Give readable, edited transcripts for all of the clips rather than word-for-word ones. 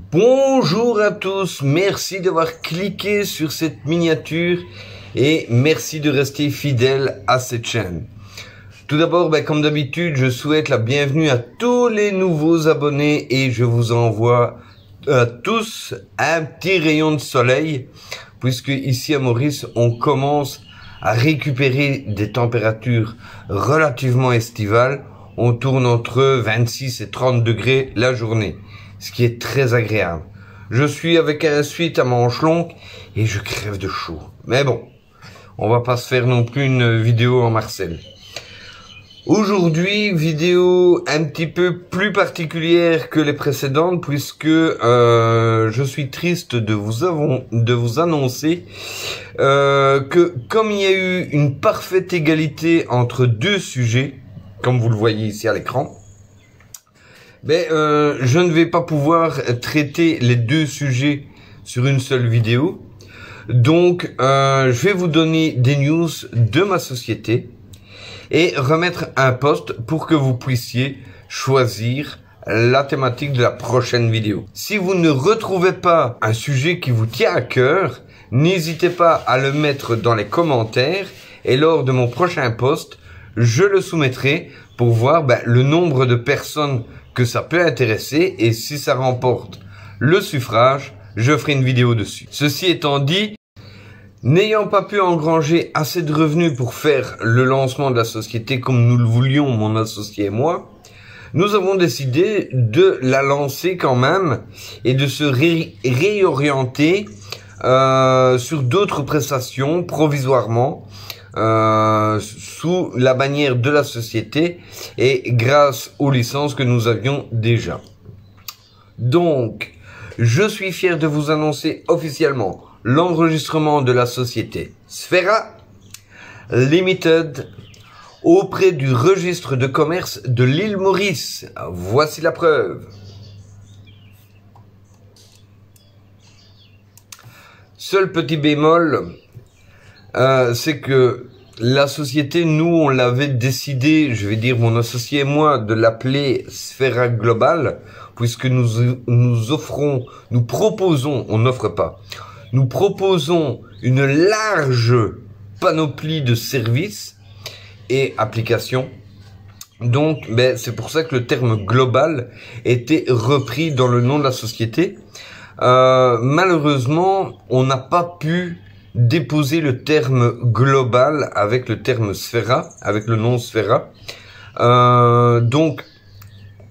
Bonjour à tous, merci d'avoir cliqué sur cette miniature et merci de rester fidèle à cette chaîne. Tout d'abord, comme d'habitude, je souhaite la bienvenue à tous les nouveaux abonnés et je vous envoie à tous un petit rayon de soleil puisque ici à Maurice, on commence à récupérer des températures relativement estivales. On tourne entre 26 et 30 degrés la journée, ce qui est très agréable. Je suis avec un sweat à manches longues et je crève de chaud. Mais bon, on va pas se faire non plus une vidéo en Marcel. Aujourd'hui, vidéo un petit peu plus particulière que les précédentes puisque je suis triste de vous annoncer que comme il y a eu une parfaite égalité entre deux sujets, comme vous le voyez ici à l'écran, je ne vais pas pouvoir traiter les deux sujets sur une seule vidéo. Donc, je vais vous donner des news de ma société et remettre un post pour que vous puissiez choisir la thématique de la prochaine vidéo. Si vous ne retrouvez pas un sujet qui vous tient à cœur, n'hésitez pas à le mettre dans les commentaires et lors de mon prochain post, je le soumettrai pour voir le nombre de personnes que ça peut intéresser et si ça remporte le suffrage, je ferai une vidéo dessus. Ceci étant dit, n'ayant pas pu engranger assez de revenus pour faire le lancement de la société comme nous le voulions, mon associé et moi, nous avons décidé de la lancer quand même et de se réorienter sur d'autres prestations provisoirement sous la bannière de la société et grâce aux licences que nous avions déjà. Donc, je suis fier de vous annoncer officiellement l'enregistrement de la société Sfera Limited auprès du registre de commerce de l'île Maurice. Voici la preuve. Seul petit bémol, c'est que la société, nous, on l'avait décidé, je vais dire mon associé et moi, de l'appeler Sfera Global, puisque nous proposons, on n'offre pas, nous proposons une large panoplie de services et applications. Donc, c'est pour ça que le terme global était repris dans le nom de la société. Malheureusement, on n'a pas pu déposer le terme global avec le terme Sfera, avec le nom Sfera. Donc,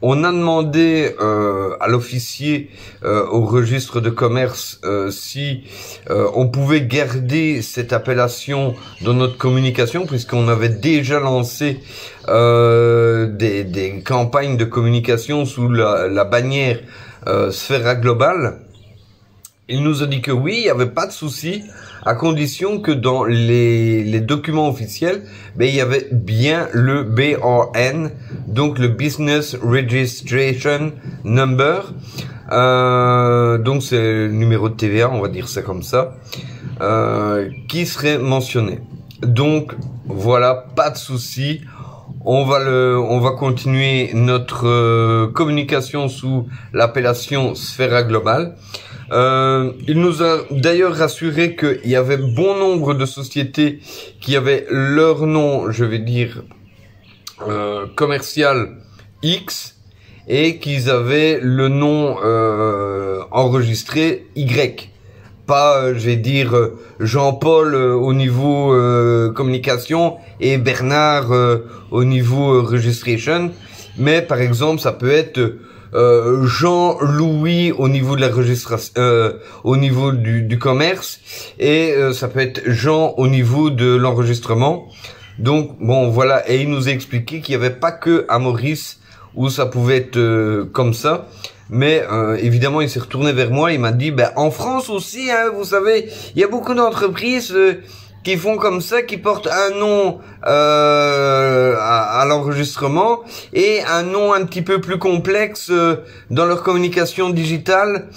on a demandé à l'officier au registre de commerce si on pouvait garder cette appellation dans notre communication, puisqu'on avait déjà lancé des campagnes de communication sous la bannière Sfera Global. Il nous a dit que oui, il n'y avait pas de souci, à condition que dans les documents officiels, il y avait bien le BRN, donc le Business Registration Number. Donc c'est le numéro de TVA, on va dire ça comme ça, qui serait mentionné. Donc voilà, pas de souci. On va continuer notre communication sous l'appellation Sfera Global. Il nous a d'ailleurs rassuré qu'il y avait bon nombre de sociétés qui avaient leur nom, je vais dire, commercial X, et qu'ils avaient le nom enregistré Y. Pas, je vais dire, Jean-Paul au niveau communication et Bernard au niveau registration. Mais par exemple, ça peut être Jean-Louis au niveau de la registration, au niveau du commerce, et ça peut être Jean au niveau de l'enregistrement. Donc bon, voilà, et il nous a expliqué qu'il n'y avait pas que à Maurice où ça pouvait être comme ça. Mais évidemment, il s'est retourné vers moi, il m'a dit, en France aussi, hein, vous savez, il y a beaucoup d'entreprises qui font comme ça, qui portent un nom à l'enregistrement et un nom un petit peu plus complexe dans leur communication digitale.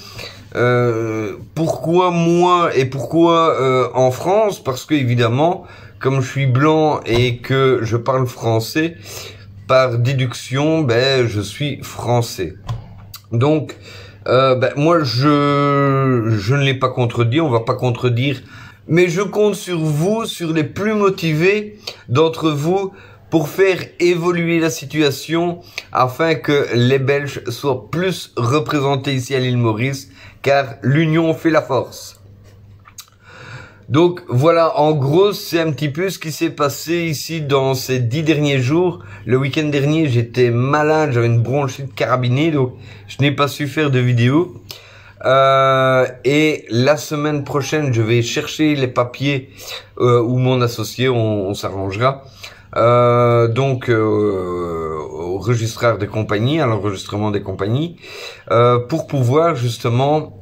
Pourquoi moi et pourquoi en France? Parce que évidemment, comme je suis blanc et que je parle français, par déduction, je suis français. Donc, moi, je ne l'ai pas contredit, on va pas contredire, mais je compte sur vous, sur les plus motivés d'entre vous, pour faire évoluer la situation afin que les Belges soient plus représentés ici à l'île Maurice, car l'union fait la force. Donc voilà, en gros, c'est un petit peu ce qui s'est passé ici dans ces 10 derniers jours. Le week-end dernier, j'étais malade, j'avais une bronchite carabinée, donc je n'ai pas su faire de vidéo. Et la semaine prochaine, je vais chercher les papiers où mon associé, on s'arrangera. Au registraire des compagnies, à l'enregistrement des compagnies, pour pouvoir justement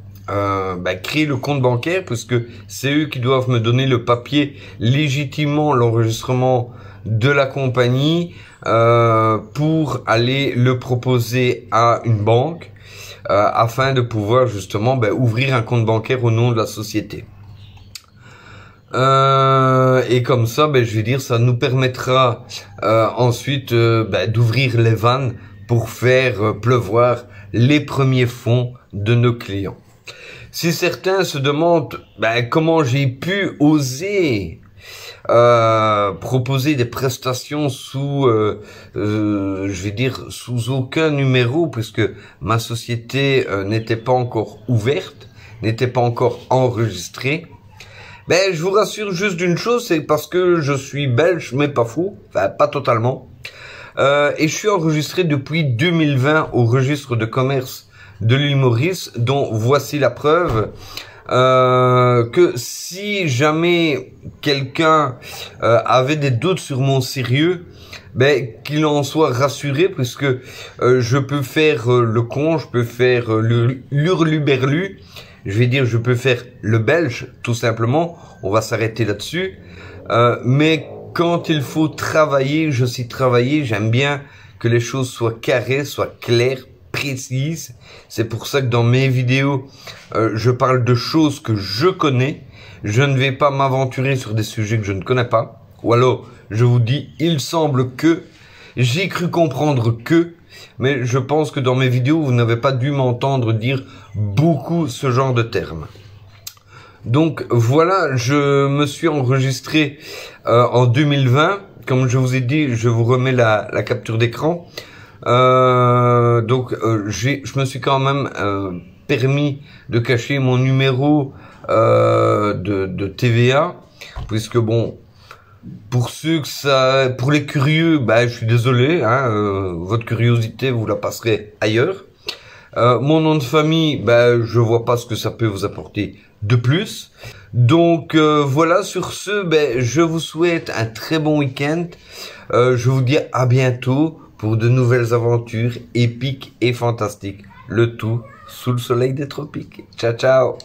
créer le compte bancaire, puisque c'est eux qui doivent me donner le papier légitimement l'enregistrement de la compagnie pour aller le proposer à une banque afin de pouvoir justement ouvrir un compte bancaire au nom de la société. Et comme ça, je veux dire, ça nous permettra ensuite d'ouvrir les vannes pour faire pleuvoir les premiers fonds de nos clients. Si certains se demandent comment j'ai pu oser proposer des prestations sous, je vais dire, sous aucun numéro, puisque ma société n'était pas encore ouverte, n'était pas encore enregistrée, je vous rassure juste d'une chose, c'est parce que je suis belge, mais pas fou, enfin pas totalement. Et je suis enregistré depuis 2020 au registre de commerce de l'île Maurice, dont voici la preuve que si jamais quelqu'un avait des doutes sur mon sérieux, qu'il en soit rassuré, puisque je peux faire le con, je peux faire l'hurluberlu. Je vais dire, je peux faire le belge, tout simplement. On va s'arrêter là-dessus. Mais quand il faut travailler, je sais travailler. J'aime bien que les choses soient carrées, soient claires, précises. C'est pour ça que dans mes vidéos, je parle de choses que je connais. Je ne vais pas m'aventurer sur des sujets que je ne connais pas. Ou alors, je vous dis, il semble que, j'ai cru comprendre que, mais je pense que dans mes vidéos, vous n'avez pas dû m'entendre dire beaucoup ce genre de termes. Donc voilà, je me suis enregistré en 2020. Comme je vous ai dit, je vous remets la capture d'écran. Je me suis quand même permis de cacher mon numéro de TVA, puisque bon, pour les curieux, je suis désolé, votre curiosité, vous la passerez ailleurs. Mon nom de famille, je vois pas ce que ça peut vous apporter de plus. Donc voilà, sur ce, je vous souhaite un très bon week-end. Je vous dis à bientôt pour de nouvelles aventures épiques et fantastiques. Le tout sous le soleil des tropiques. Ciao, ciao!